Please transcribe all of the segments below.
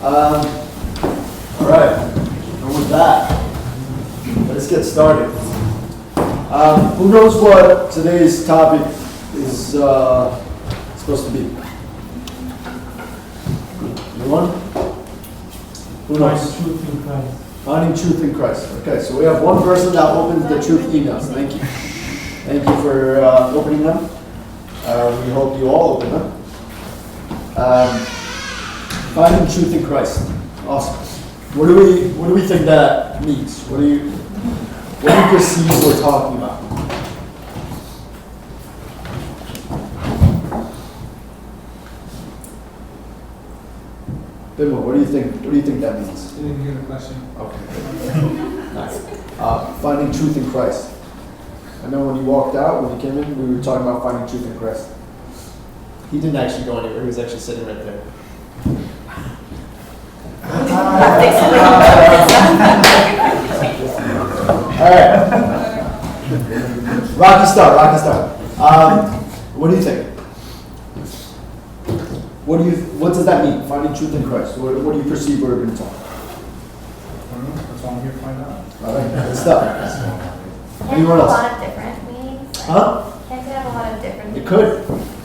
All right, and with that, let's get started. Who knows what today's topic is supposed to be? Anyone? Who knows? Finding truth in Christ. Finding truth in Christ. Okay, so we have one person that opens the truth emails. Thank you. Thank you for opening them. We hope you all open them. Finding truth in Christ. Awesome. What do we think that means? What do you perceive we're talking about? Bimbo, what do you think? What do you think that means? I didn't hear the question. Okay. Nice. Finding truth in Christ. I know when you walked out, when you came in, we were talking about finding truth in Christ. He didn't actually go anywhere. He was actually sitting right there. All right. Rocky start. What do you think? What does that mean? Finding truth in Christ. What do you perceive we're going to talk? That's all I'm here to find out. All right, good stuff. Can Anyone have a else? lot of different meanings. Huh? Can have a lot of different It meanings. could.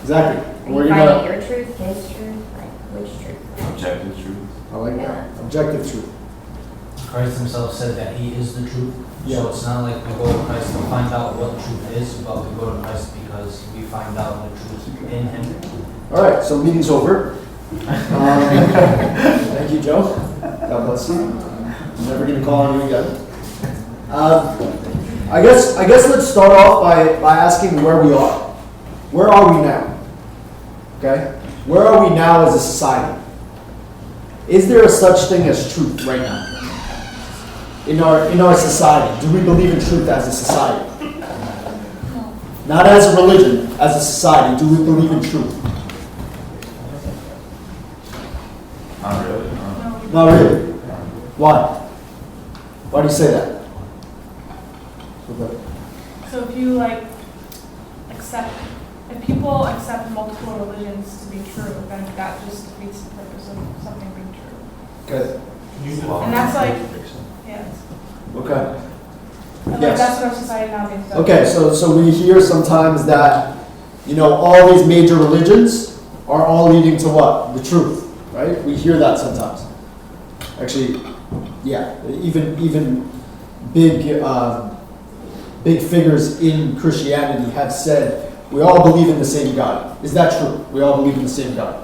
Exactly. Are We're you gonna. finding your truth, his truth, like which truth? Objective truth. I like that. Objective truth. Christ himself said that he is the truth. Yeah. So it's not like we go to Christ to find out what the truth is, but we go to Christ because we find out the truth in him. All right, so meeting's over. Thank you, Joe. God bless you. I'm never going to call on you again. I guess let's start off by asking where we are. Where are we now? Okay? Where are we now as a society? Is there a such thing as truth right now? In our society, do we believe in truth as a society? Not as a religion, as a society, do we believe in truth? Not really. No. Not really. Why? Why do you say that? So if you if people accept multiple religions to be true, then that just defeats the purpose of something being true. Okay. And that's yeah. Okay. And Yes. that's what our society now thinks. Okay, so we hear sometimes that, all these major religions are all leading to what? The truth, right? We hear that sometimes. Actually, yeah, even big figures in Christianity have said, we all believe in the same God. Is that true? We all believe in the same God.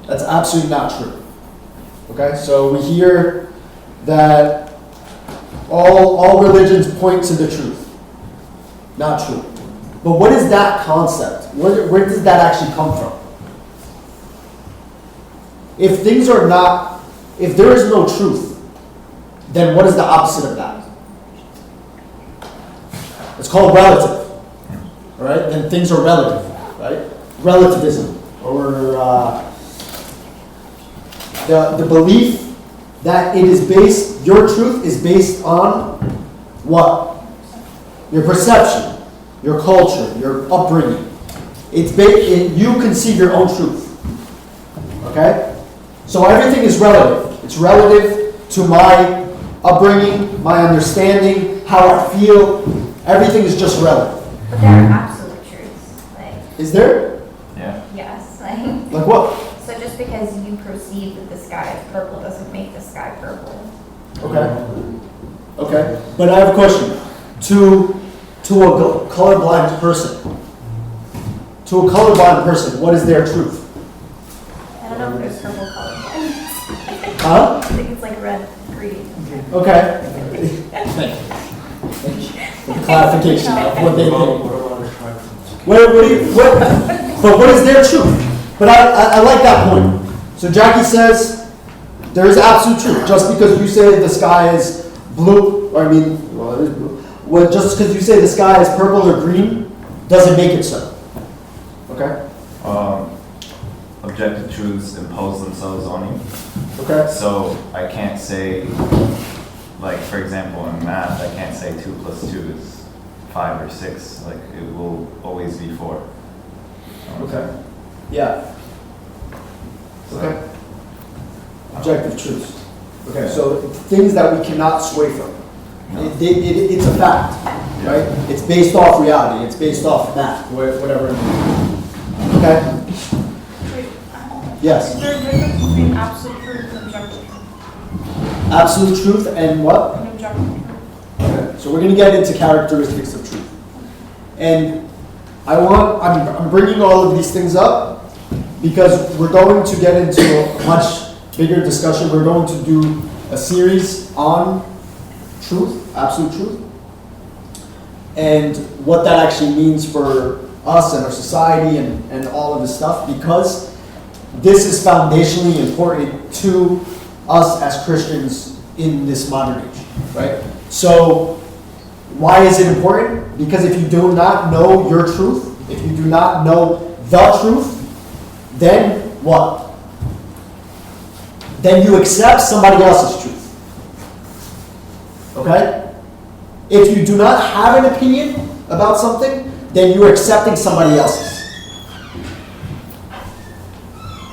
That's absolutely not true. Okay, so we hear that all religions point to the truth. Not true. But what is that concept? Where does that actually come from? If there is no truth, then what is the opposite of that? It's called relative. All right? Then things are relative, right? Relativism, or the belief that your truth is based on what? Your perception, your culture, your upbringing. You conceive your own truth. Okay? So everything is relative. It's relative to my upbringing, my understanding, how I feel. Everything is just relative. But there are absolute truths. Is there? Yeah. Yes. Like what? So just because you perceive that the sky is purple doesn't make the sky purple. Okay. But I have a question. To a colorblind person, what is their truth? I don't know if there's purple color. Huh? I think it's like red, green. Okay. Thank you. For the clarification of what they think. But what is their truth? But I like that point. So Jackie says there is absolute truth. Just because you say the sky is blue, it is blue. Well, just because you say the sky is purple or green doesn't make it so. Okay? Objective truths impose themselves on you. Okay. So I can't say, for example, in math, I can't say 2 + 2 is 5 or 6. It will always be 4. Okay. Yeah. Okay. Objective truths. Okay, so things that we cannot sway from. It's a fact, right? It's based off reality. It's based off math, whatever it is. Okay? Wait, Yes. is there a difference between absolute truth and objective truth? Absolute truth and what? And objective truth. Okay, so we're going to get into characteristics of truth. And I'm bringing all of these things up because we're going to get into a much bigger discussion. We're going to do a series on truth, absolute truth, and what that actually means for us and our society and all of this stuff, because this is foundationally important to us as Christians in this modern age, right? So why is it important? Because if you do not know your truth, if you do not know the truth, then what? Then you accept somebody else's truth. Okay? If you do not have an opinion about something, then you're accepting somebody else's.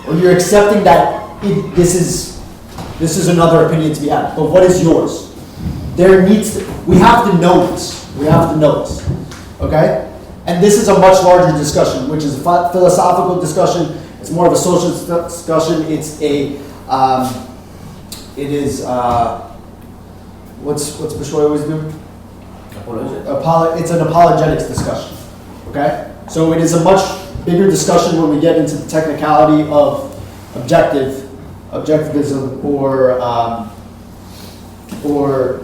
Or you're accepting that this is another opinion to be had. But what is yours? We have to know this. We have to know this. Okay? And this is a much larger discussion, which is a philosophical discussion. It's more of a social discussion. It's what's Bishoy always do? It's an apologetics discussion. Okay? So it is a much bigger discussion when we get into the technicality of objectivism, or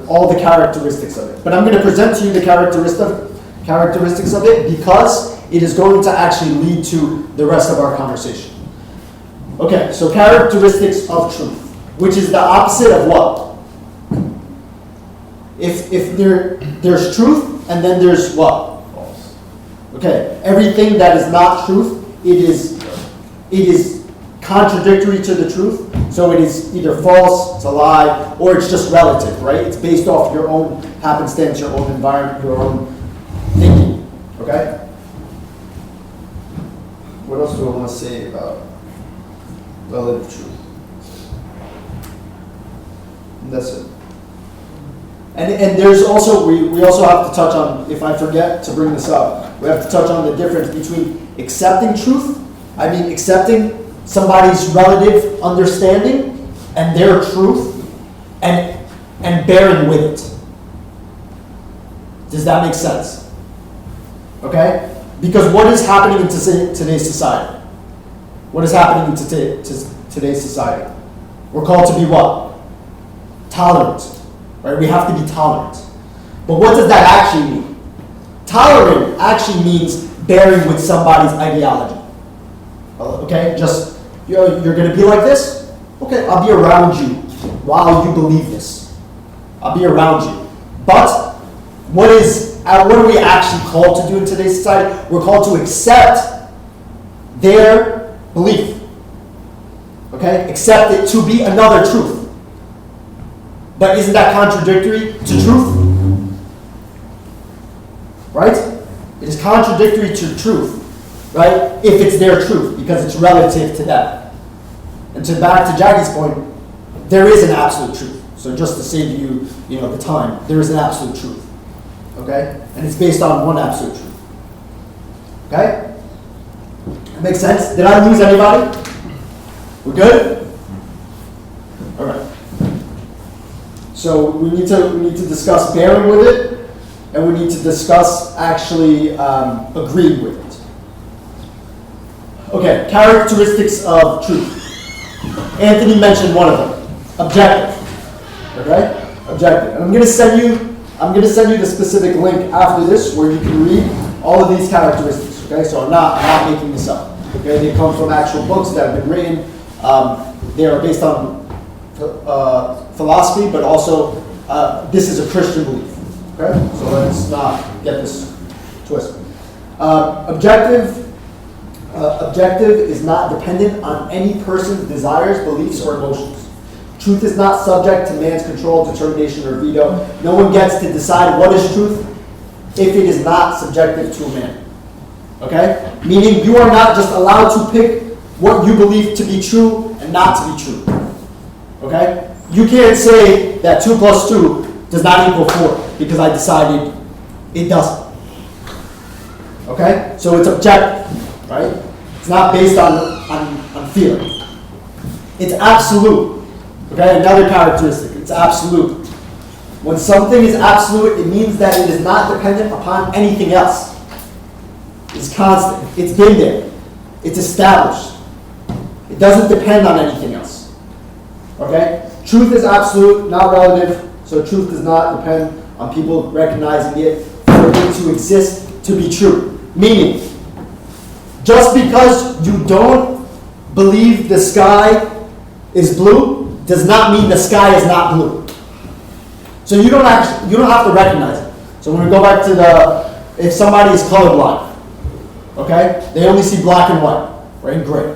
all the characteristics of it. But I'm going to present to you the characteristics of it because it is going to actually lead to the rest of our conversation. Okay, so characteristics of truth, which is the opposite of what? If there's truth and then there's what? False. Okay, everything that is not truth, it is contradictory to the truth. So it is either false, it's a lie, or it's just relative, right? It's based off your own happenstance, your own environment, your own thinking. Okay? What else do I want to say about relative truth? And that's it. And there's also, we also have to touch on, if I forget to bring this up, we have to touch on the difference between accepting truth, accepting somebody's relative understanding and their truth, and bearing with it. Does that make sense? Okay? Because what is happening in today's society? What is happening in today's society? We're called to be what? Tolerant. Right? We have to be tolerant. But what does that actually mean? Tolerant actually means bearing with somebody's ideology. Okay? Just, you're going to be like this? Okay, I'll be around you while you believe this. I'll be around you. But what are we actually called to do in today's society? We're called to accept their belief. Okay? Accept it to be another truth. But isn't that contradictory to truth? Right? It is contradictory to truth, right? If it's their truth, because it's relative to them. And back to Jackie's point, there is an absolute truth. So just to save you, the time, there is an absolute truth. Okay? And it's based on one absolute truth. Okay? That makes sense? Did I lose anybody? We're good? All right. So we need to discuss bearing with it, and we need to discuss actually agreeing with it. Okay, characteristics of truth. Anthony mentioned one of them, objective. Okay, objective. And I'm going to send you the specific link after this where you can read all of these characteristics. Okay, so I'm not making this up. Okay, they come from actual books that have been written. They are based on philosophy, but also this is a Christian belief. Okay, so let's not get this twisted. Objective is not dependent on any person's desires, beliefs, or emotions. Truth is not subject to man's control, determination, or veto. No one gets to decide what is truth if it is not subjective to a man. Okay? Meaning you are not just allowed to pick what you believe to be true and not to be true. Okay? You can't say that 2 plus 2 does not equal 4 because I decided it doesn't. Okay? So it's objective, right? It's not based on feeling. It's absolute. Okay? Another characteristic. It's absolute. When something is absolute, it means that it is not dependent upon anything else. It's constant. It's been there. It's established. It doesn't depend on anything else. Okay? Truth is absolute, not relative, so truth does not depend on people recognizing it for it to exist to be true. Meaning, just because you don't believe the sky is blue does not mean the sky is not blue. So you don't have to recognize it. So when we go back to if somebody is colorblind, okay, they only see black and white, right, and gray.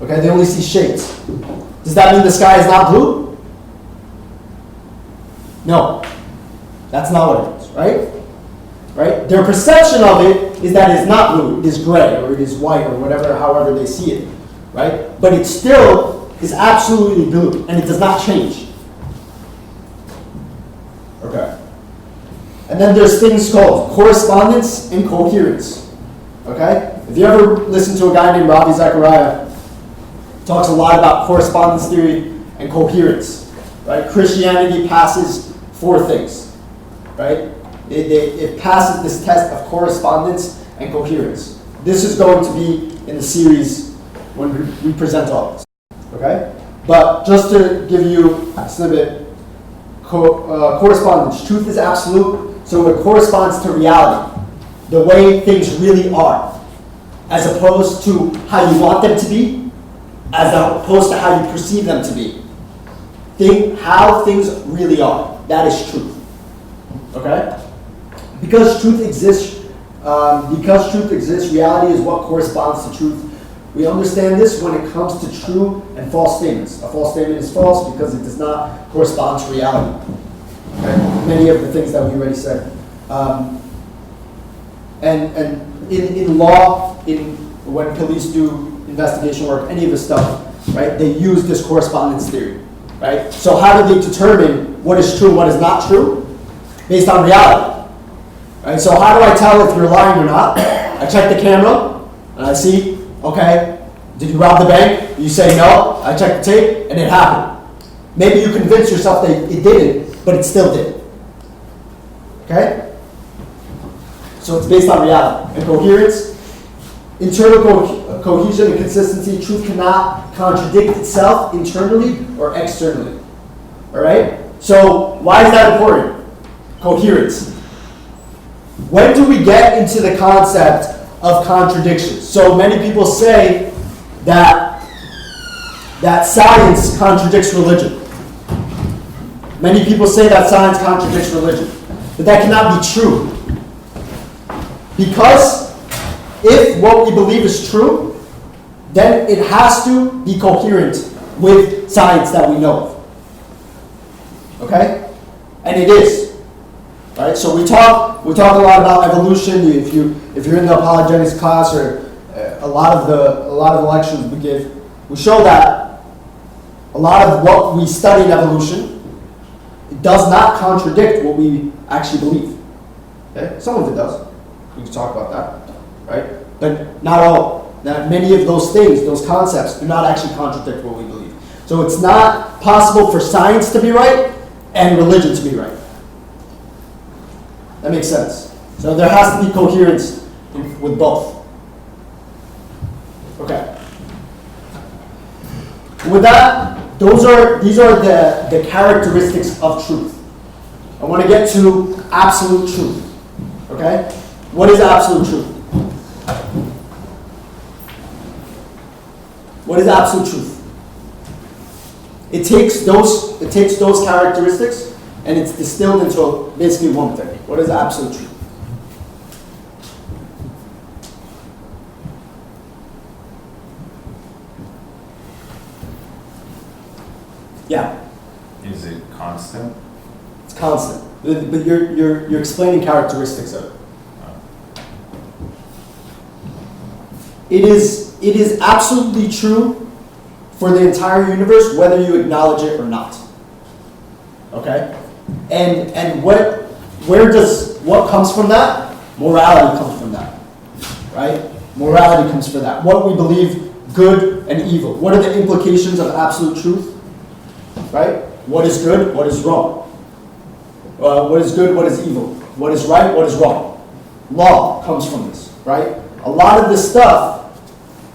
Okay, they only see shades. Does that mean the sky is not blue? No. That's not what it is, right? Right? Their perception of it is that it's not blue, it is gray, or it is white, or whatever, however they see it, right? But it still is absolutely blue, and it does not change. Okay. And then there's things called correspondence and coherence. Okay? If you ever listen to a guy named Ravi Zachariah, he talks a lot about correspondence theory and coherence. Right? Christianity passes 4 things. Right? It passes this test of correspondence and coherence. This is going to be in the series when we present all this. Okay? But just to give you a snippet, correspondence. Truth is absolute, so it corresponds to reality, the way things really are, as opposed to how you want them to be, as opposed to how you perceive them to be. Think how things really are. That is truth. Okay? Because truth exists, reality is what corresponds to truth. We understand this when it comes to true and false statements. A false statement is false because it does not correspond to reality. Okay? Many of the things that we already said. And in law, when police do investigation work, any of this stuff, right, they use this correspondence theory. Right? So how do they determine what is true and what is not true? Based on reality. Right? So how do I tell if you're lying or not? I check the camera and I see, okay, did you rob the bank? You say no. I check the tape and it happened. Maybe you convince yourself that it didn't, but it still did. Okay? So it's based on reality. And coherence, internal cohesion and consistency. Truth cannot contradict itself internally or externally. All right? So why is that important? Coherence. When do we get into the concept of contradiction? So many people say that science contradicts religion. Many people say that science contradicts religion. But that cannot be true. Because if what we believe is true, then it has to be coherent with science that we know of. Okay? And it is. Right? So we talk a lot about evolution. If you're in the apologetics class or a lot of the lectures we give, we show that a lot of what we study in evolution, it does not contradict what we actually believe. Okay? Some of it does. We can talk about that, right? But not all. That many of those things, those concepts, do not actually contradict what we believe. So it's not possible for science to be right and religion to be right. That makes sense. So there has to be coherence with both. Okay. With that, these are the characteristics of truth. I want to get to absolute truth. Okay? What is absolute truth? What is absolute truth? It takes those characteristics and it's distilled into basically one thing. What is absolute truth? Yeah. Is it constant? It's constant. But you're explaining characteristics of it. It is absolutely true for the entire universe, whether you acknowledge it or not. Okay? And what comes from that? Morality comes from that. Right? Morality comes from that. What we believe good and evil. What are the implications of absolute truth? Right? What is good? What is wrong? What is good? What is evil? What is right? What is wrong? Law comes from this, right? A lot of this stuff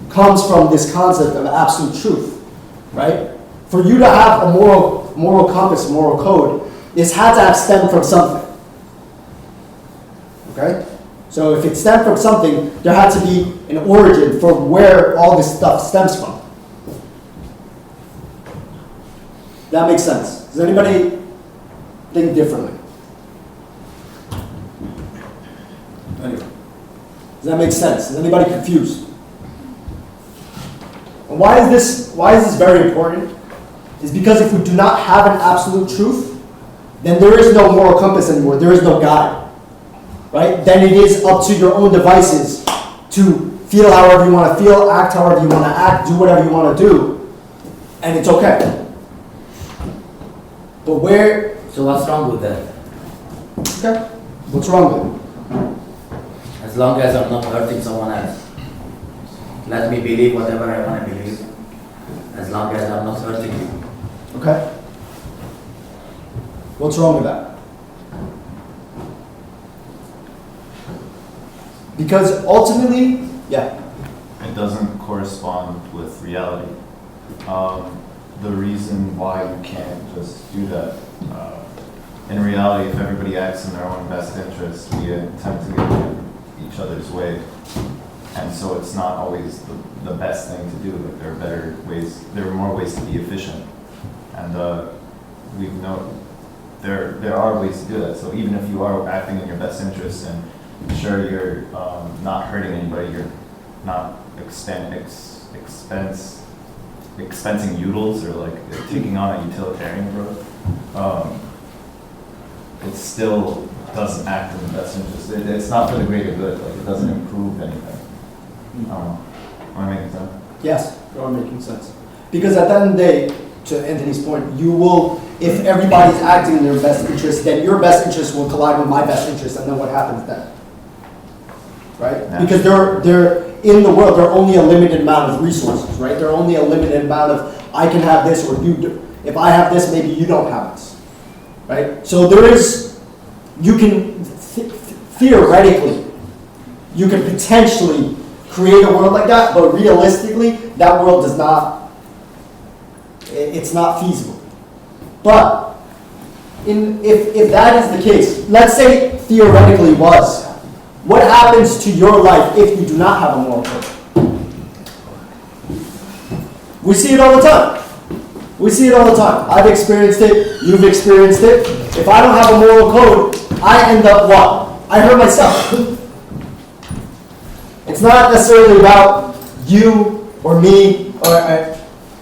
comes from this concept of absolute truth, right? For you to have a moral compass, moral code, this had to have stemmed from something. Okay? So if it stemmed from something, there had to be an origin for where all this stuff stems from. That makes sense. Does anybody think differently? Anyway. Does that make sense? Is anybody confused? And why is this very important? Is because if we do not have an absolute truth, then there is no moral compass anymore. There is no guide. Right? Then it is up to your own devices to feel however you want to feel, act however you want to act, do whatever you want to do, and it's okay. But where... So what's wrong with that? Okay. What's wrong with it? As long as I'm not hurting someone else. Let me believe whatever I want to believe. As long as I'm not hurting you. Okay. What's wrong with that? Because ultimately, yeah. It doesn't correspond with reality. The reason why you can't just do that, in reality, if everybody acts in their own best interest, we attempt to get in each other's way. And so it's not always the best thing to do. Like there are better ways, there are more ways to be efficient. And we've known there are ways to do that. So even if you are acting in your best interest and sure you're not hurting anybody, you're not expensing utils or like taking on a utilitarian approach, it still doesn't act in the best interest. It's not for the greater good. Like it doesn't improve anything. Am I making sense? Yes, you are making sense. Because at the end of the day, to Anthony's point, you will, if everybody's acting in their best interest, then your best interest will collide with my best interest, and then what happens then? Right? Yeah. Because they're in the world, there are only a limited amount of resources, right? There are only a limited amount of, I can have this or you do. If I have this, maybe you don't have this, right? So there is, you can, theoretically, you can potentially create a world like that, but realistically, that world does not, it's not feasible. But if that is the case, let's say theoretically was, what happens to your life if you do not have a moral code? We see it all the time. We see it all the time. I've experienced it. You've experienced it. If I don't have a moral code, I end up what? I hurt myself. It's not necessarily about you or me.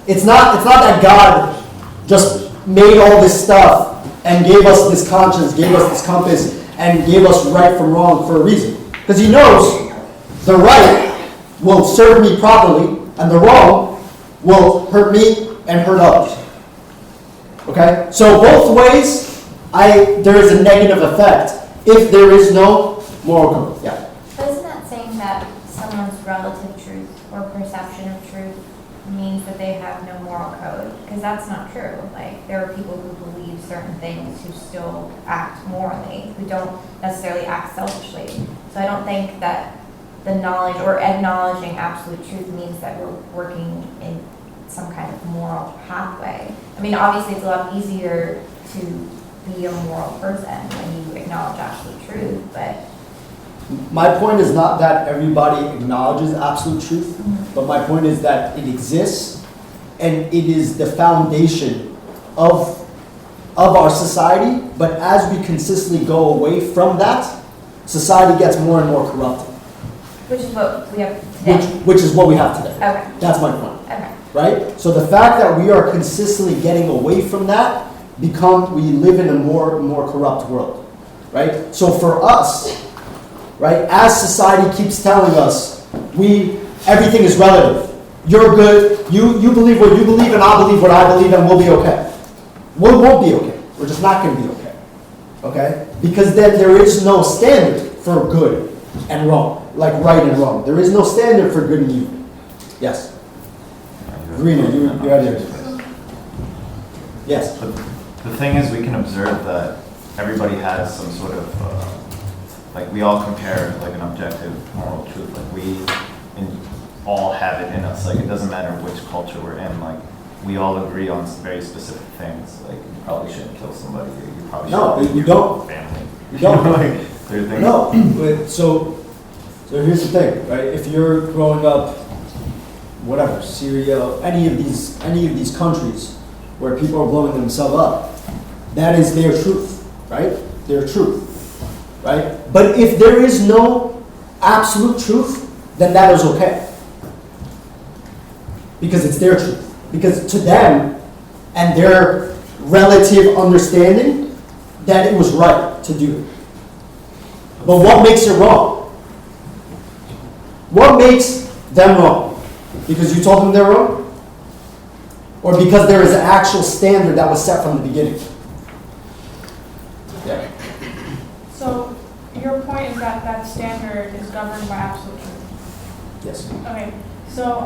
It's not that God just made all this stuff and gave us this conscience, gave us this compass, and gave us right from wrong for a reason. Because he knows the right will serve me properly, and the wrong will hurt me and hurt others. Okay? So both ways, there is a negative effect if there is no moral code. Yeah. But isn't that saying that someone's relative truth or perception of truth means that they have no moral code? Because that's not true. Like, there are people who believe certain things who still act morally, who don't necessarily act selfishly. So I don't think that the knowledge or acknowledging absolute truth means that we're working in some kind of moral pathway. I mean, obviously it's a lot easier to be a moral person when you acknowledge absolute truth, but... My point is not that everybody acknowledges absolute truth, but my point is that it exists, and it is the foundation of our society, but as we consistently go away from that, society gets more and more corrupted. Which is what we have today. Which is what we have today. Okay. That's my point. Okay. Right? So the fact that we are consistently getting away from that, we live in a more corrupt world. Right? So for us, right, as society keeps telling us everything is relative. you're good, you believe what you believe, and I believe what I believe, and we'll be okay. We won't be okay. We're just not going to be okay. Okay? Because then there is no standard for good and wrong, like right and wrong. There is no standard for good and evil. Yes. Rena, you had yours. Yes. But the thing is, we can observe that everybody has some sort of, like we all compare like an objective moral truth. Like we all have it in us. Like it doesn't matter which culture we're in. Like we all agree on very specific things. Like you probably shouldn't kill somebody. You probably No, shouldn't you beat don't. your family. You don't. Like, there are things. No. But so here's the thing, right? If you're growing up, whatever, Syria, any of these countries where people are blowing themselves up, that is their truth, right? Their truth, right? But if there is no absolute truth, then that is okay. Because it's their truth. Because to them and their relative understanding, that it was right to do it. But what makes it wrong? What makes them wrong? Because you told them they're wrong? Or because there is an actual standard that was set from the beginning? Yeah. So your point is that that standard is governed by absolute truth. Yes. Okay. So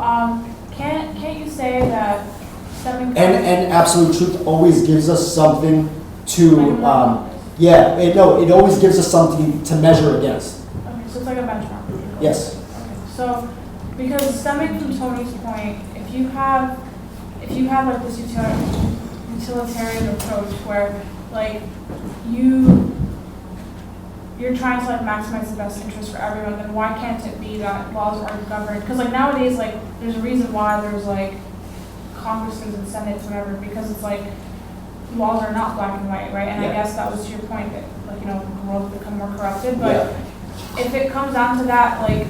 can't you say that stemming from And absolute truth always gives us something to, Like it always gives us something to measure against. okay, so it's like a benchmark. Yes. Okay. So because stemming from Tony's point, if you have like this utilitarian approach where like you're trying to like maximize the best interest for everyone, then why can't it be that laws are governed? Because like nowadays, like there's a reason why there's like Congresses and Senates, whatever, because it's like laws are not black and white, right? And I Yeah. guess that was your point that like the world will become more corrupted. But Yeah. if it comes down to that, like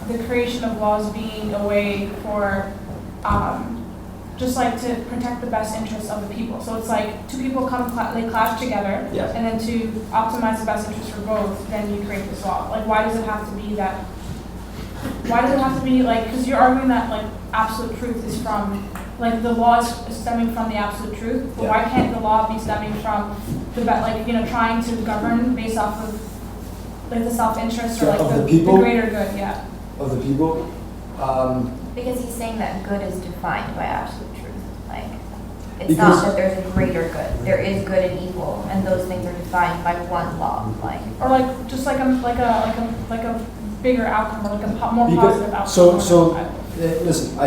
the creation of laws being a way for just like to protect the best interests of the people. So it's like two people they clash together, Yeah. and then to optimize the best interest for both, then you create this law. Like, why does it have to be that? Why does it have to be like? Because you're arguing that like absolute truth is from like the law is stemming from the absolute truth. But Yeah. why can't the law be stemming from the trying to govern based off of like the self-interest or Yeah, like of the the people? greater good? Yeah. Of the people. Because he's saying that good is defined by absolute truth. Like, it's Because- not that there's a greater good. There is good and evil, and those things are defined by one law. Like, Or like just like a bigger outcome or like a more Because- positive outcome. so listen,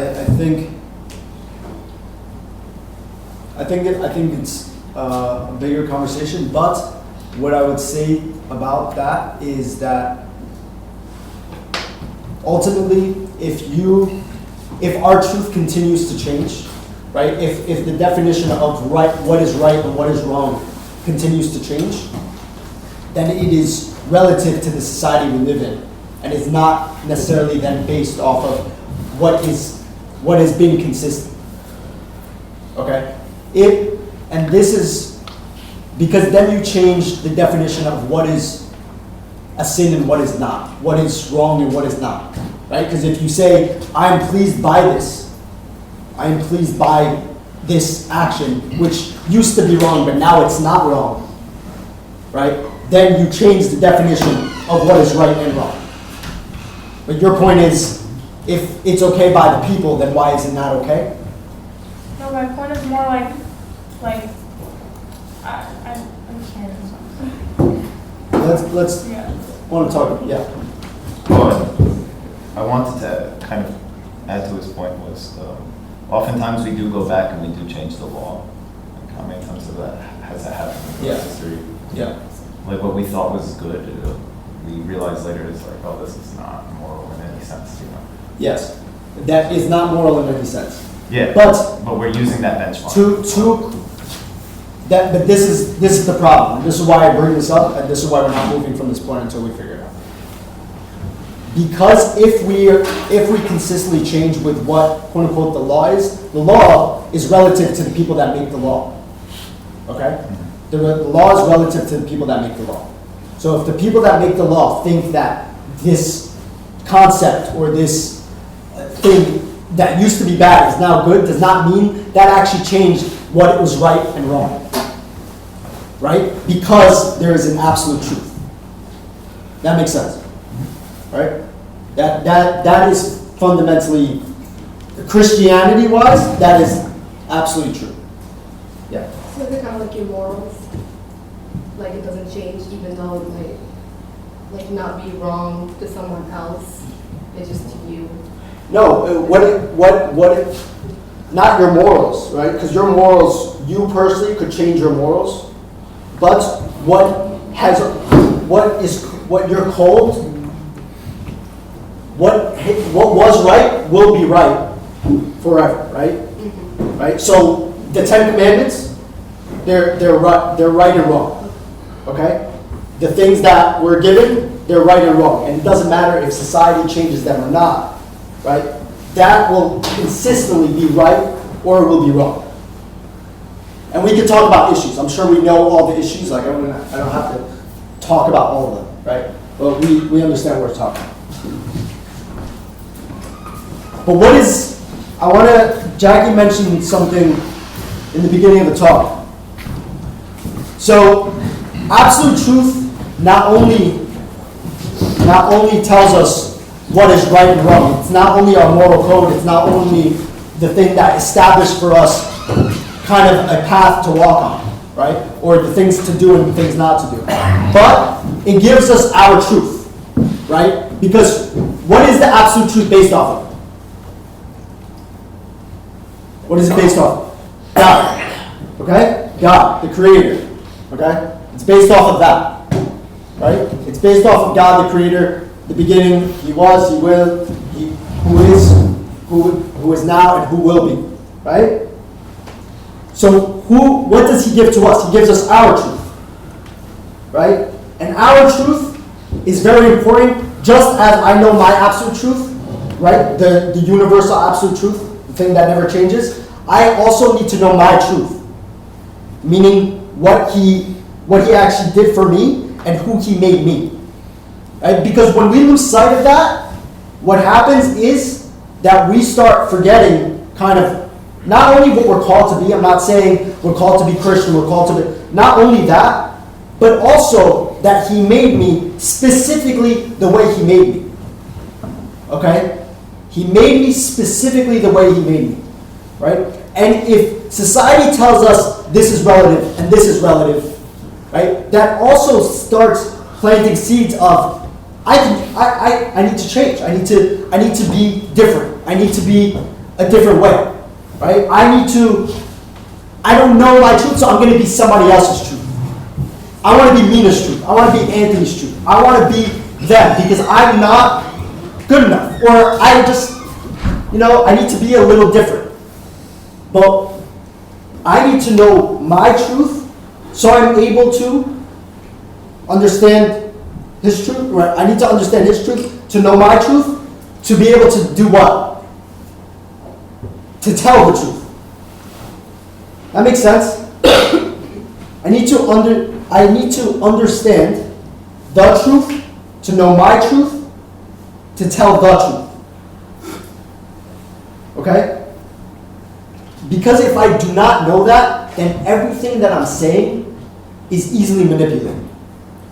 I think it's a bigger conversation, but what I would say about that is that ultimately, if our truth continues to change, right? If the definition of what is right and what is wrong continues to change, then it is relative to the society we live in, and is not necessarily then based off of what has been consistent. Okay? And this is because then you change the definition of what is a sin and what is not, what is wrong and what is not, right? Because if you say, I am pleased by this, I am pleased by this action, which used to be wrong, but now it's not wrong, right? Then you change the definition of what is right and wrong. But your point is, if it's okay by the people, then why is it not okay? No, my point is more like Let's yeah. want to talk, yeah. But I wanted to kind of add to his point was, oftentimes we do go back and we do change the law. Like how many times has that happened in Yeah. history? Yeah. Like what we thought was good, we realize later it's like, oh, this is not moral in any sense, you know? Yes. That is not moral in any sense. Yeah, But but we're using that benchmark. but this is the problem. This is why I bring this up, and this is why we're not moving from this point until we figure it out. Because if we consistently change with what quote unquote the law is relative to the people that make the law. Okay? The law is relative to the people that make the law. So if the people that make the law think that this concept or this thing that used to be bad is now good does not mean that actually changed what was right and wrong. Right? Because there is an absolute truth. That makes sense. Right? That is fundamentally, Christianity-wise, that is absolutely true. Yeah. So is it kind of like your morals? Like it doesn't change even though it might like not be wrong to someone else. It's just to you. No, not your morals, right? Because your morals, you personally could change your morals, but what you're called, what was right will be right forever, right? Mm-hmm. Right. So the Ten Commandments, they're right and wrong. Okay, the things that we're given, they're right and wrong, and it doesn't matter if society changes them or not. Right? That will consistently be right or it will be wrong. And we can talk about issues. I'm sure we know all the issues. Like I don't have to talk about all of them, right? But we understand what we're talking about. But Jackie mentioned something in the beginning of the talk. So absolute truth not only tells us what is right and wrong. It's not only our moral code, it's not only the thing that established for us kind of a path to walk on, right? Or the things to do and the things not to do. But it gives us our truth, right? Because what is the absolute truth based off of? What is it based off of? God. Okay? God, the Creator. Okay? It's based off of that. Right? It's based off of God, the Creator. The beginning, He was, He will, who is now, and who will be. Right? So what does He give to us? He gives us our truth. Right? And our truth is very important, just as I know my absolute truth, right? The universal absolute truth, the thing that never changes. I also need to know my truth. Meaning what he actually did for me and who He made me. Right? Because when we lose sight of that, what happens is that we start forgetting kind of not only what we're called to be. I'm not saying we're called to be Christian, we're called to be, not only that, but also that He made me specifically the way He made me. Okay? He made me specifically the way He made me. Right? And if society tells us this is relative and this is relative, right, that also starts planting seeds of I need to change. I need to be different. I need to be a different way. Right? I don't know my truth, so I'm going to be somebody else's truth. I want to be Mina's truth. I want to be Anthony's truth. I want to be them because I'm not good enough. Or I just, I need to be a little different. But I need to know my truth so I'm able to understand His truth. Right? I need to understand His truth to know my truth, to be able to do what? To tell the truth. That makes sense? I need to understand the truth, to know my truth, to tell the truth. Okay? Because if I do not know that, then everything that I'm saying is easily manipulated.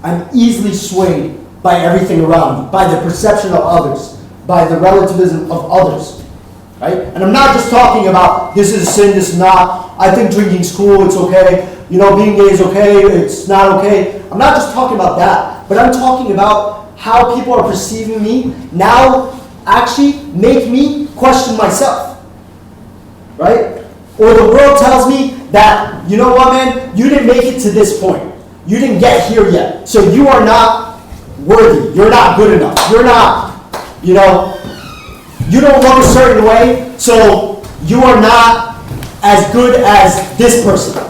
I'm easily swayed by everything around me, by the perception of others, by the relativism of others. Right? And I'm not just talking about this is a sin, this is not. I think drinking's cool, it's okay. Being gay is okay, it's not okay. I'm not just talking about that, but I'm talking about how people are perceiving me now actually make me question myself. Right? Or the world tells me that, you know what, man, you didn't make it to this point. You didn't get here yet. So you are not worthy. You're not good enough. You're not, you don't look a certain way, so you are not as good as this person.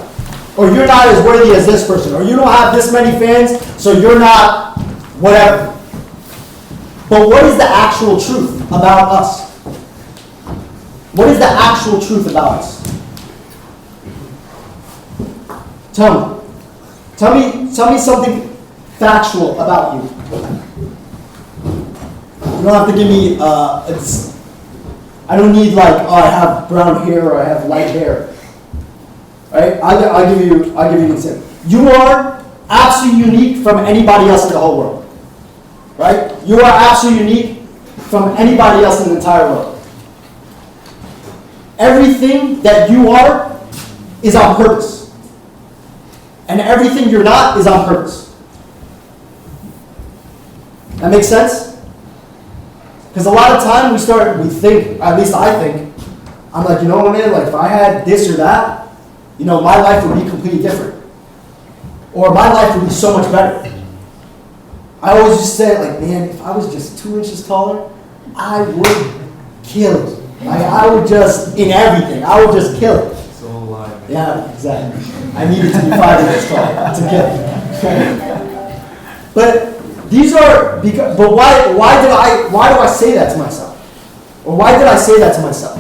Or you're not as worthy as this person. Or you don't have this many fans, so you're not whatever. But what is the actual truth about us? What is the actual truth about us? Tell me something factual about you. You don't have to give me. I I don't need like, oh, I have brown hair or I have light hair. Right? I'll give you an example. You are absolutely unique from anybody else in the whole world. Right? You are absolutely unique from anybody else in the entire world. Everything that you are is on purpose. And everything you're not is on purpose. That makes sense? Because a lot of time we think, at least I think, I'm like, you know what, man, like if I had this or that, you know, my life would be completely different. Or my life would be so much better. I always just say, like, man, if I was just 2 inches taller, I would kill it. Like, I would just, in everything, I would just kill it. It's all alive, man. Yeah, exactly. I needed to be 5 inches tall to kill it. But these are, but why do I say that to myself? Or why did I say that to myself?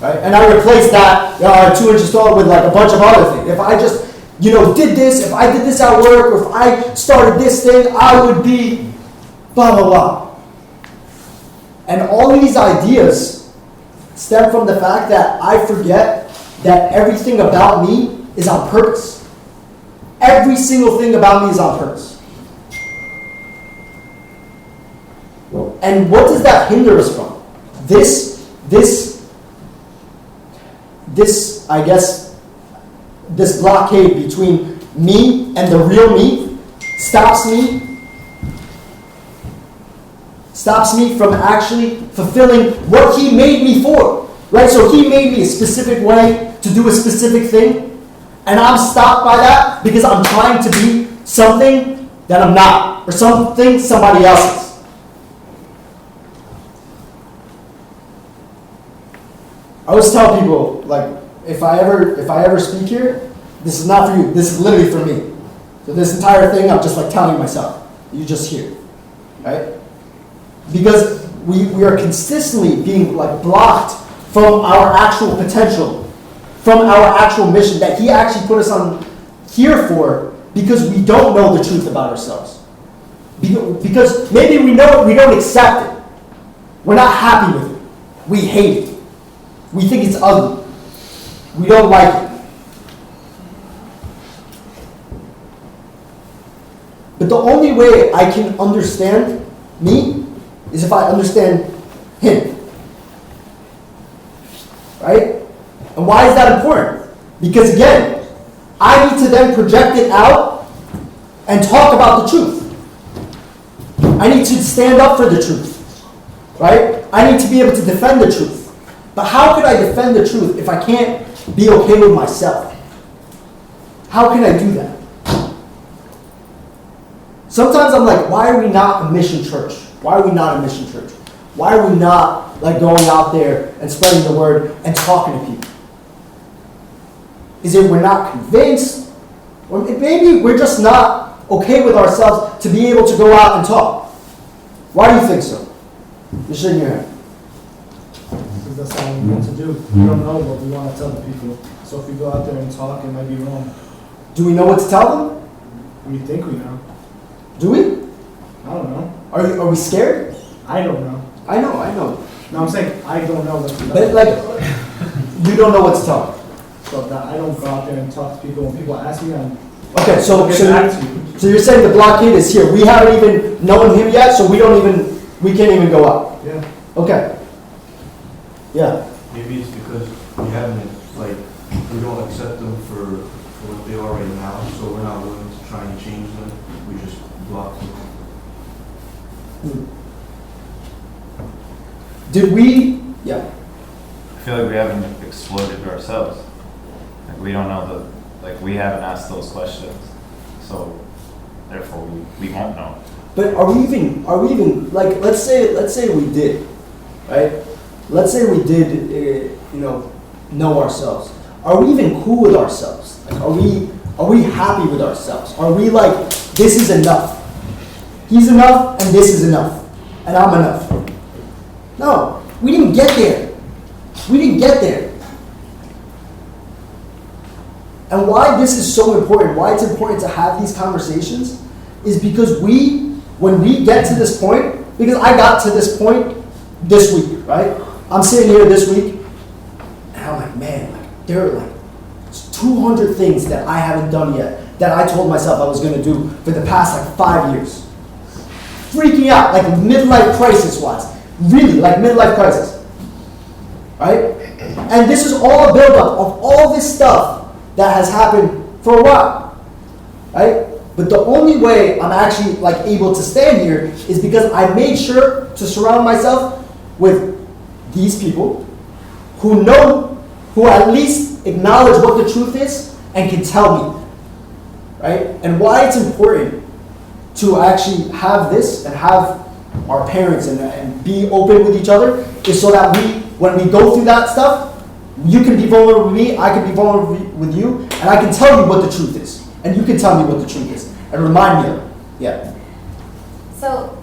Right? And I replaced that 2 inches tall with like a bunch of other things. If I just, did this, if I did this at work, or if I started this thing, I would be blah, blah, blah. And all these ideas stem from the fact that I forget that everything about me is on purpose. Every single thing about me is on purpose. And what does that hinder us from? I guess, this blockade between me and the real me stops me from actually fulfilling what he made me for. Right? So he made me a specific way to do a specific thing, and I'm stopped by that because I'm trying to be something that I'm not, or something somebody else is. I always tell people, like, if I ever speak here, this is not for you. This is literally for me. So this entire thing, I'm just like telling myself, you just hear, right? Because we are consistently being like blocked from our actual potential, from our actual mission that he actually put us on here for, because we don't know the truth about ourselves. Because maybe we know it, we don't accept it. We're not happy with it. We hate it. We think it's ugly. We don't like it. But the only way I can understand me is if I understand him. Right? And why is that important? Because again, I need to then project it out and talk about the truth. I need to stand up for the truth. Right? I need to be able to defend the truth. But how could I defend the truth if I can't be okay with myself? How can I do that? Sometimes I'm like, why are we not a mission church? Why are we not a mission church? Why are we not like going out there and spreading the word and talking to people? Is it we're not convinced? Or maybe we're just not okay with ourselves to be able to go out and talk? Why do you think so? You're shaking your head. Because that's all we want to do. We don't know what we want to tell the people. So if we go out there and talk, it might be wrong. Do we know what to tell them? We think we know. Do we? I don't know. Are we scared? I don't know. I know. No, I'm saying I don't know what to tell. But like, you don't know what to tell them. So that I don't go out there and talk to people. When people ask me, I'm Okay, so back to you. you're saying the blockade is here. We haven't even known him yet, so we can't even go out. Yeah. Okay. Yeah. Maybe it's because we haven't, like, we don't accept them for what they are right now, so we're not willing to try and change them. We just block them. Did we? Yeah. I feel like we haven't explored ourselves. Like we don't know we haven't asked those questions. So therefore we won't know. But are we even like let's say we did, right? Let's say we did know ourselves. Are we even cool with ourselves? Like are we happy with ourselves? Are we like this is enough? He's enough and this is enough. And I'm enough. No, we didn't get there. We didn't get there. And why this is so important, why it's important to have these conversations, is because when we get to this point, because I got to this point this week, right? I'm sitting here this week, and I'm like, man, like there are like 200 things that I haven't done yet that I told myself I was going to do for the past like 5 years. Freaking out, like midlife crisis wise. Really, like midlife crisis. Right? And this is all a buildup of all this stuff that has happened for a while. Right? But the only way I'm actually like able to stand here is because I made sure to surround myself with these people who know, who at least acknowledge what the truth is and can tell me. Right? And why it's important to actually have this and have our parents and be open with each other is so that when we go through that stuff, you can be vulnerable with me, I can be vulnerable with you, and I can tell you what the truth is. And you can tell me what the truth is. And remind me of it. Yeah. So,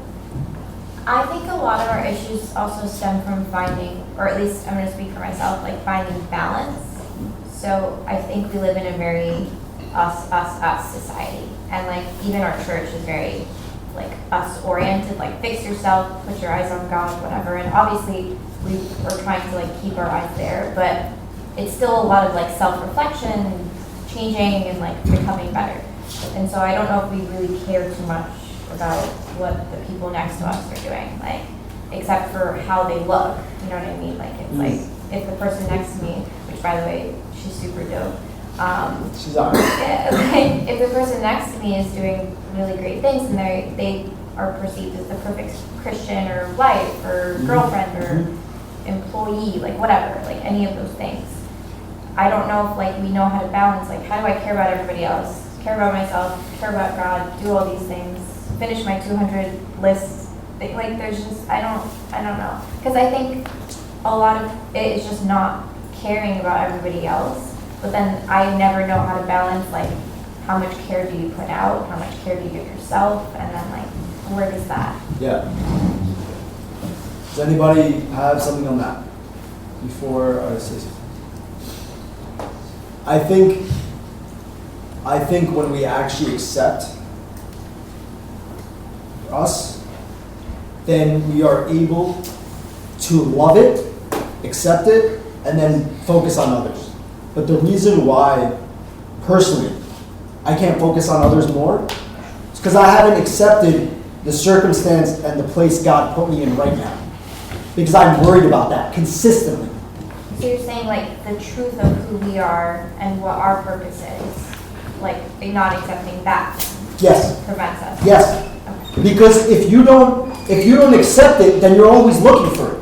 I think a lot of our issues also stem from finding, or at least I'm going to speak for myself, like finding balance. So, I think we live in a very us society. And like, even our church is very like us oriented, like fix yourself, put your eyes on God, whatever. And obviously we're trying to like keep our eyes there, but it's still a lot of like self-reflection, changing and like becoming better. And so I don't know if we really care too much about what the people next to us are doing, like, except for how they look, you know what I mean? Like, it's like, if the person next to me, which by the way, she's super dope. She's all right. Like, if the person next to me is doing really great things and they are perceived as the perfect Christian or wife or girlfriend or employee, like whatever, like any of those things. I don't know if like we know how to balance, like how do I care about everybody else, care about myself, care about God, do all these things, finish my 200 lists. Like there's just, I don't know. Because I think a lot of it is just not caring about everybody else. But then I never know how to balance, like, how much care do you put out, how much care do you give yourself, and then, like, where does that? Yeah. Does anybody have something on that before I say something? I think when we actually accept us, then we are able to love it, accept it, and then focus on others. But the reason why, personally, I can't focus on others more is because I haven't accepted the circumstance and the place God put me in right now. Because I'm worried about that consistently. So you're saying, like, the truth of who we are and what our purpose is, like, not accepting that Yes. prevents us? Yes. Okay. Because if you don't accept it, then you're always looking for it.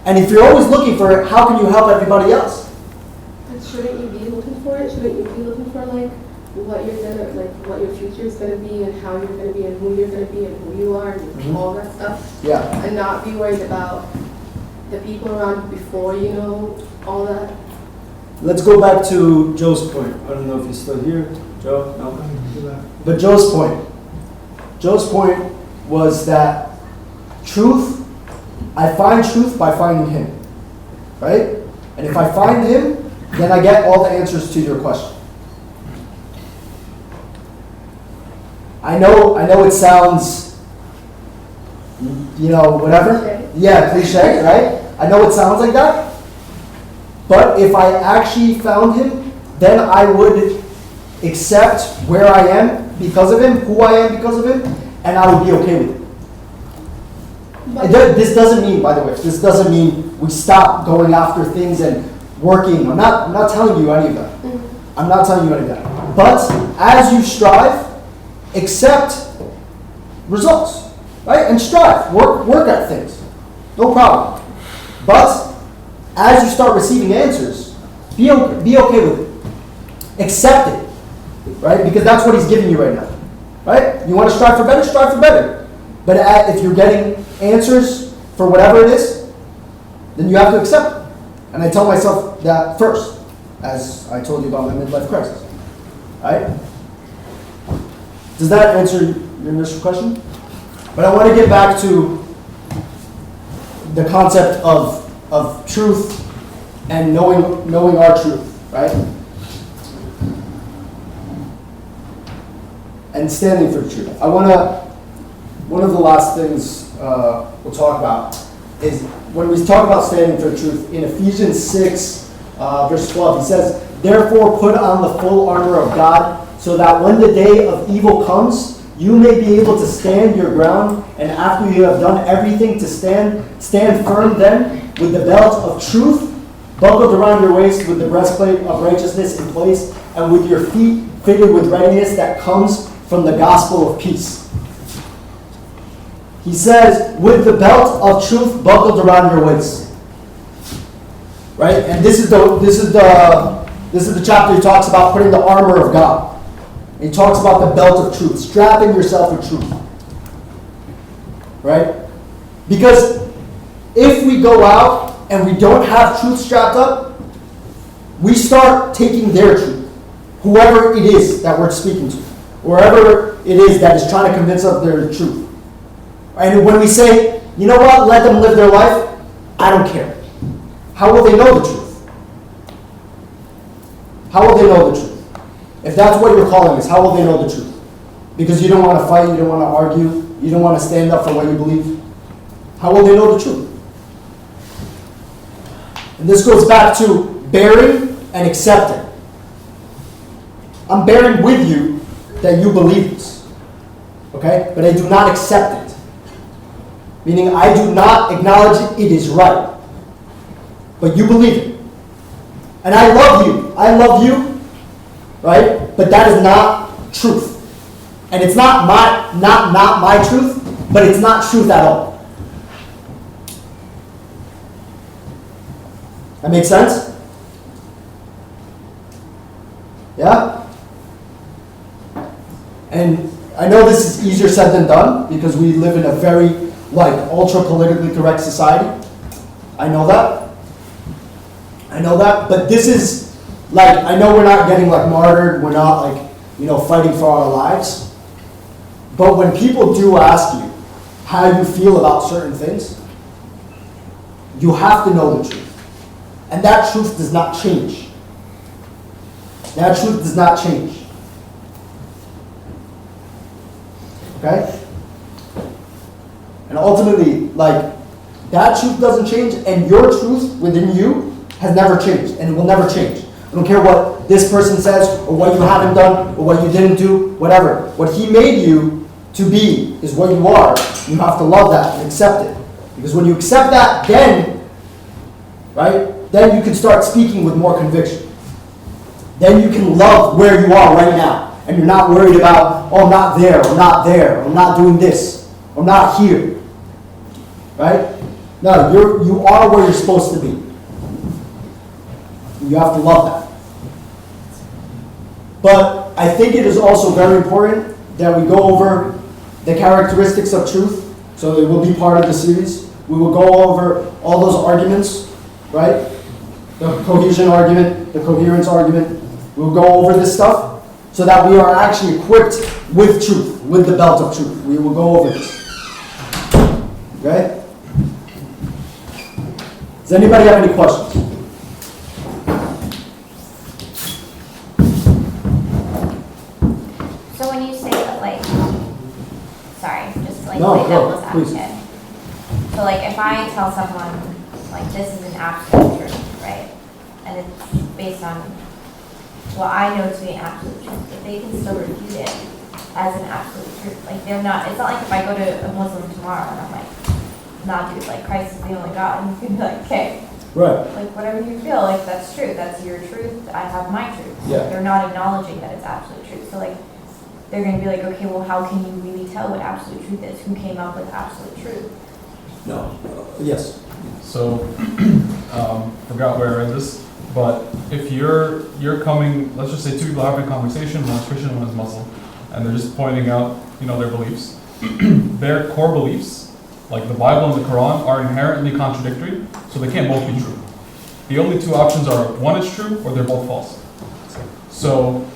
And if you're always looking for it, how can you help everybody else? But shouldn't you be looking for it? Shouldn't you be looking for like what you're gonna, like what your future is gonna be and how you're gonna be and who you're gonna be and who you are and all that stuff? Yeah. And not be worried about the people around you before you know all that. Let's go back to Joe's point. I don't know if he's still here. Joe? No? But Joe's point. Joe's point was that truth, I find truth by finding him. Right? And if I find him, then I get all the answers to your question. I know it sounds, whatever. Cliche. Yeah, cliche, right? I know it sounds like that. But if I actually found him, then I would accept where I am because of him, who I am because of him, and I would be okay with it. This doesn't mean, by the way, this doesn't mean we stop going after things and working. I'm not telling you any of that. Mm-hmm. I'm not telling you any of that. But as you strive, accept results, right? And strive, work at things, no problem. But as you start receiving answers, be okay with it. Accept it, right? Because that's what he's giving you right now, right? You want to strive for better, strive for better. But if you're getting answers for whatever it is, then you have to accept it. And I tell myself that first, as I told you about my midlife crisis, right? Does that answer your initial question? But I want to get back to the concept of truth and knowing our truth, right? And standing for the truth. One of the last things we'll talk about is when we talk about standing for truth, in Ephesians 6, verse 12, he says, "Therefore put on the full armor of God, so that when the day of evil comes, you may be able to stand your ground, and after you have done everything to stand firm then, with the belt of truth buckled around your waist, with the breastplate of righteousness in place, and with your feet fitted with readiness that comes from the gospel of peace." He says, with the belt of truth buckled around your waist. Right? And this is the chapter he talks about putting the armor of God. He talks about the belt of truth, strapping yourself with truth. Right? Because if we go out and we don't have truth strapped up, we start taking their truth, whoever it is that we're speaking to, wherever it is that is trying to convince us of their truth. And when we say, you know what, let them live their life, I don't care. How will they know the truth? How will they know the truth? If that's what you're calling us, how will they know the truth? Because you don't want to fight, you don't want to argue, you don't want to stand up for what you believe. How will they know the truth? And this goes back to bearing and accepting. I'm bearing with you that you believe this. Okay? But I do not accept it. Meaning I do not acknowledge it is right. But you believe it. And I love you. I love you. Right? But that is not truth. And it's not my truth, but it's not truth at all. That makes sense? Yeah? And I know this is easier said than done because we live in a very ultra politically correct society. I know that. But this is I know we're not getting martyred, we're not fighting for our lives. But when people do ask you how you feel about certain things, you have to know the truth. And that truth does not change. That truth does not change. Okay? And ultimately, that truth doesn't change, and your truth within you has never changed, and it will never change. I don't care what this person says, or what you haven't done, or what you didn't do, whatever. What he made you to be is what you are. You have to love that and accept it. Because when you accept that, then you can start speaking with more conviction. Then you can love where you are right now. And you're not worried about, I'm not there, I'm not there, I'm not doing this, I'm not here. Right? No, you are where you're supposed to be. You have to love that. But I think it is also very important that we go over the characteristics of truth. So it will be part of the series. We will go over all those arguments, right? The cohesion argument, the coherence argument. We'll go over this stuff so that we are actually equipped with truth, with the belt of truth. We will go over this. Okay? Does anybody have any questions? So when you say that, sorry, just play No, devil's please. advocate. So if I tell someone, this is an absolute truth, right? And it's based on what I know to be an absolute truth, but they can still refute it as an absolute truth. They're not, it's not like if I go to a Muslim tomorrow and I'm nah, dude, Christ is the only God, and you can be okay. Right. Whatever you feel, that's true. That's your truth. I have my truth. Yeah. They're not acknowledging that it's absolute truth. So, they're going to be okay, well, how can you really tell what absolute truth is? Who came up with absolute truth? No. Yes. So, forgot where I read this, but if you're coming, let's just say two people having a conversation, one's Christian, one's Muslim, and they're just pointing out, their beliefs. Their core beliefs, like the Bible and the Quran, are inherently contradictory, so they can't both be true. The only two options are one is true or they're both false. So,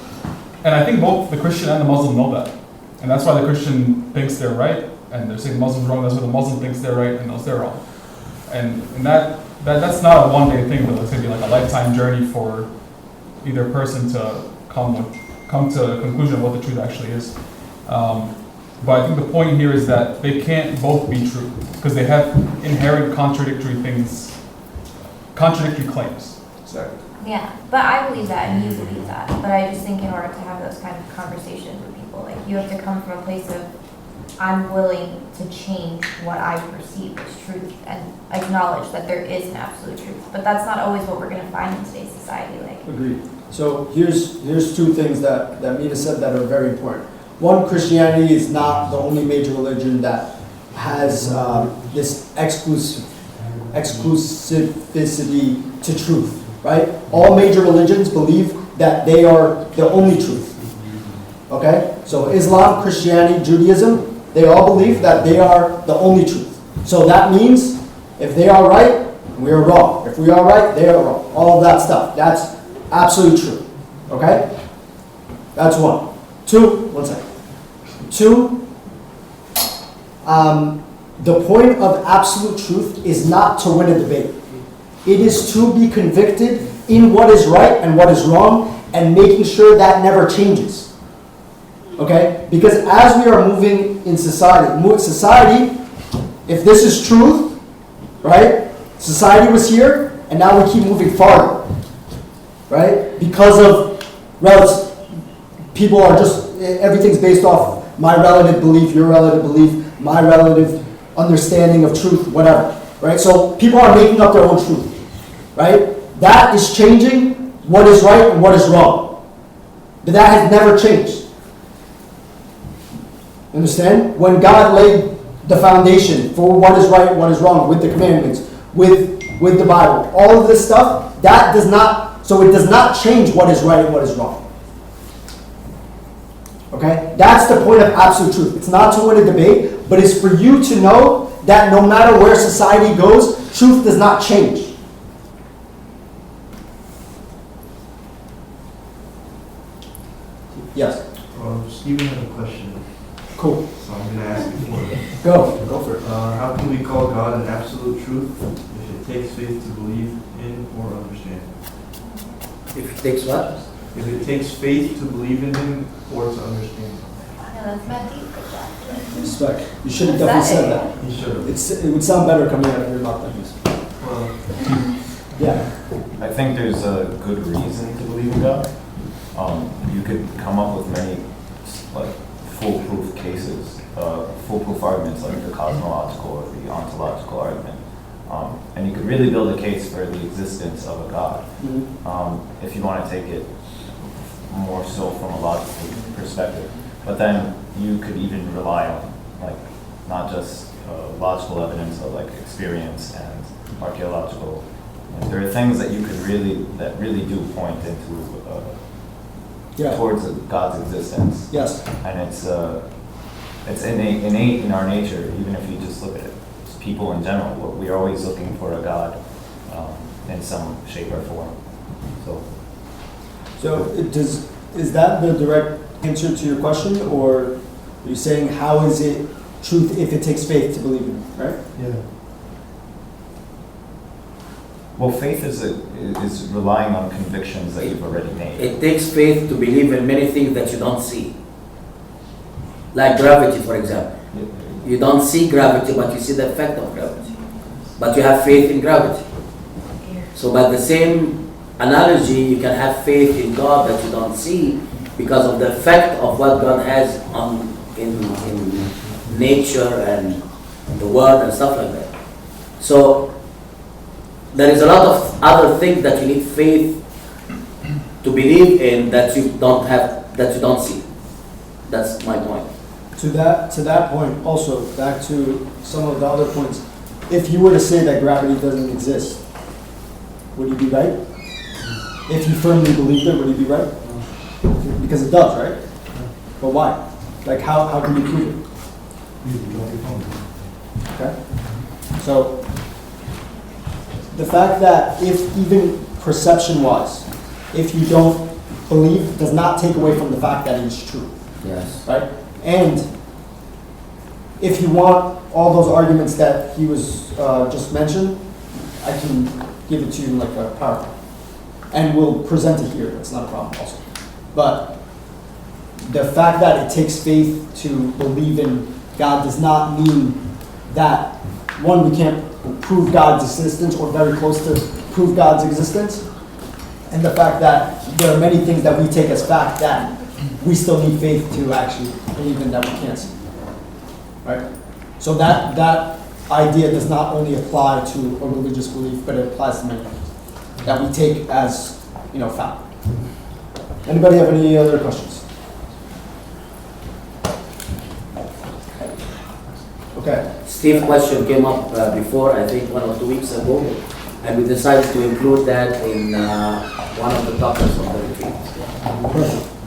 and I think both the Christian and the Muslim know that. And that's why the Christian thinks they're right, and they're saying the Muslim's wrong, that's why the Muslim thinks they're right and knows they're wrong. And that's not a one-day thing, but it's going to be a lifetime journey for either person to come to a conclusion of what the truth actually is. But I think the point here is that they can't both be true because they have inherent contradictory things, contradictory claims. Exactly. Yeah, but I believe that and you believe that. But I just think in order to have those kind of conversations with people, like you have to come from a place of I'm willing to change what I perceive as truth and acknowledge that there is an absolute truth. But that's not always what we're going to find in today's society. Like, Agreed. So here's two things that Mina said that are very important. One, Christianity is not the only major religion that has this exclusivity to truth, right? All major religions believe that they are the only truth. Okay? So Islam, Christianity, Judaism, they all believe that they are the only truth. So that means if they are right, we are wrong. If we are right, they are wrong. All of that stuff. That's absolutely true. Okay? That's one. Two, one second. Two, the point of absolute truth is not to win a debate. It is to be convicted in what is right and what is wrong and making sure that never changes. Okay? Because as we are moving in society, if this is truth, right? Society was here and now we keep moving farther. Right? Because of people are just, everything's based off my relative belief, your relative belief, my relative understanding of truth, whatever. Right? So people are making up their own truth. Right? That is changing what is right and what is wrong. But that has never changed. Understand? When God laid the foundation for what is right and what is wrong with the commandments, with the Bible, all of this stuff, that does not, so it does not change what is right and what is wrong. Okay? That's the point of absolute truth. It's not to win a debate, but it's for you to know that no matter where society goes, truth does not change. Yes? Stephen had a question, Cool. so I'm going to ask it for you. Go for it. How can we call God an absolute truth if it takes faith to believe in or understand? If it takes what? If it takes faith to believe in Him or to understand Him? no, that's not deep, but that's Respect. You should have definitely said that. He should have. It would sound better coming out of your mouth like this. Well, Yeah. I think there's a good reason to believe in God. You could come up with many like foolproof cases, foolproof arguments like the cosmological or the ontological argument. And you could really build a case for the existence of a God. If you want to take it more so from a logical perspective. But then you could even rely on like not just logical evidence but like experience and archaeological. Like, there are things that you could really do point into towards God's existence. Yes. And it's innate in our nature, even if you just look at it. It's people in general, we are always looking for a God in some shape or form. So is that the direct answer to your question, or are you saying how is it truth if it takes faith to believe in it, right? yeah. Well, faith is relying on convictions that you've already made. It takes faith to believe in many things that you don't see. Like gravity, for example. You don't see gravity, but you see the effect of gravity. But you have faith in gravity. So by the same analogy, you can have faith in God that you don't see because of the effect of what God has in nature and the world and stuff like that. So there is a lot of other things that you need faith to believe in that you don't see. That's my point. To that point, also back to some of the other points. If you were to say that gravity doesn't exist, would you be right? If you firmly believed it, would you be right? Because it does, right? But why? Like how can you prove it? Okay. So the fact that if even perception-wise, if you don't believe, does not take away from the fact that it is true. Yes. Right? And if you want all those arguments that he was just mentioned, I can give it to you in like a PowerPoint. And we'll present it here. That's not a problem also. But the fact that it takes faith to believe in God does not mean that, one, we can't prove God's existence or very close to prove God's existence. And the fact that there are many things that we take as fact that we still need faith to actually believe in that we can't see. Right? So that idea does not only apply to a religious belief, but it applies to many things that we take as, fact. Anybody have any other questions? Okay. Steve's question came up before, I think 1 or 2 weeks ago, and we decided to include that in one of the topics of the retreat.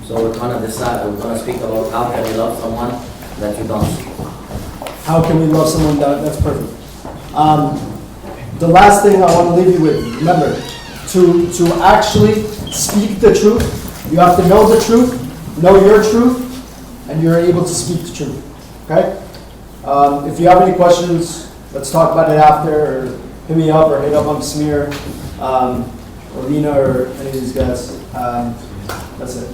So we're gonna speak about how can we love someone that you don't see. How can we love someone that's perfect? The last thing I want to leave you with, remember, to actually speak the truth, you have to know the truth, know your truth, and you're able to speak the truth. Okay? If you have any questions, let's talk about it after, or hit me up, or hit up on Smear, or Mina, or any of these guys. That's it.